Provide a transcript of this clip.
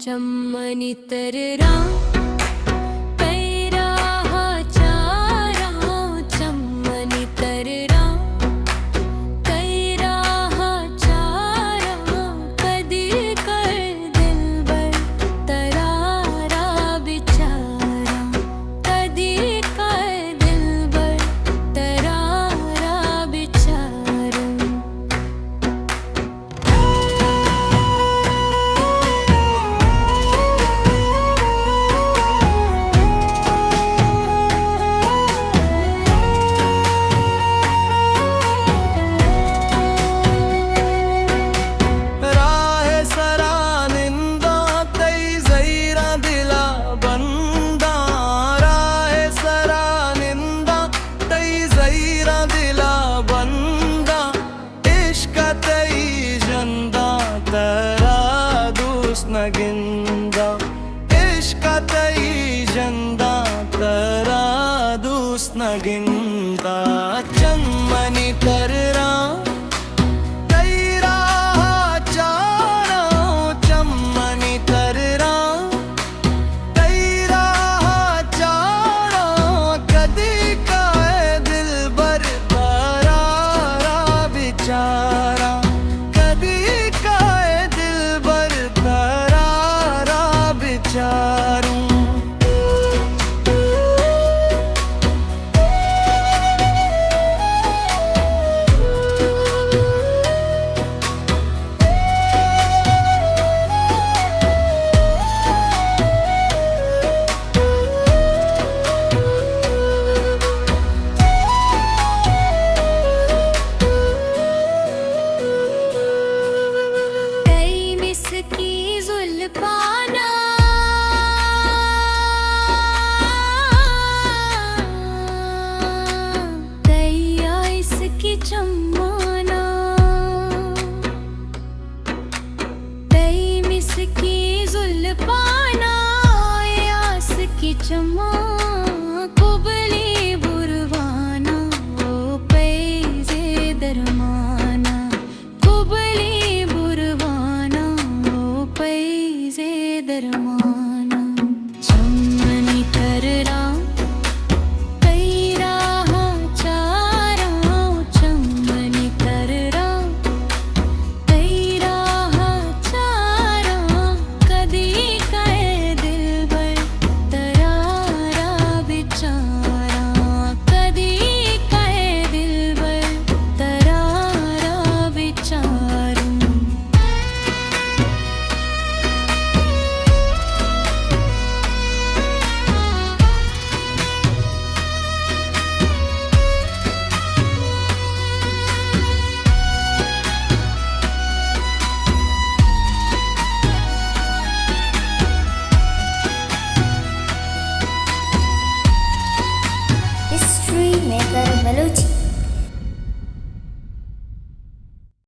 चम्मनी तररा नगिंदा इश्क तई जंदा तरा दूस नगिंदा चम्मनी तररा तैरा चारा चम्मनी तररा तैरा चारा कदी का दिल बर तारा बिचारा कदी का दिल बर पाना दैया इसकी चम्माना दै मिस की जुल्फाना यास की चम्मा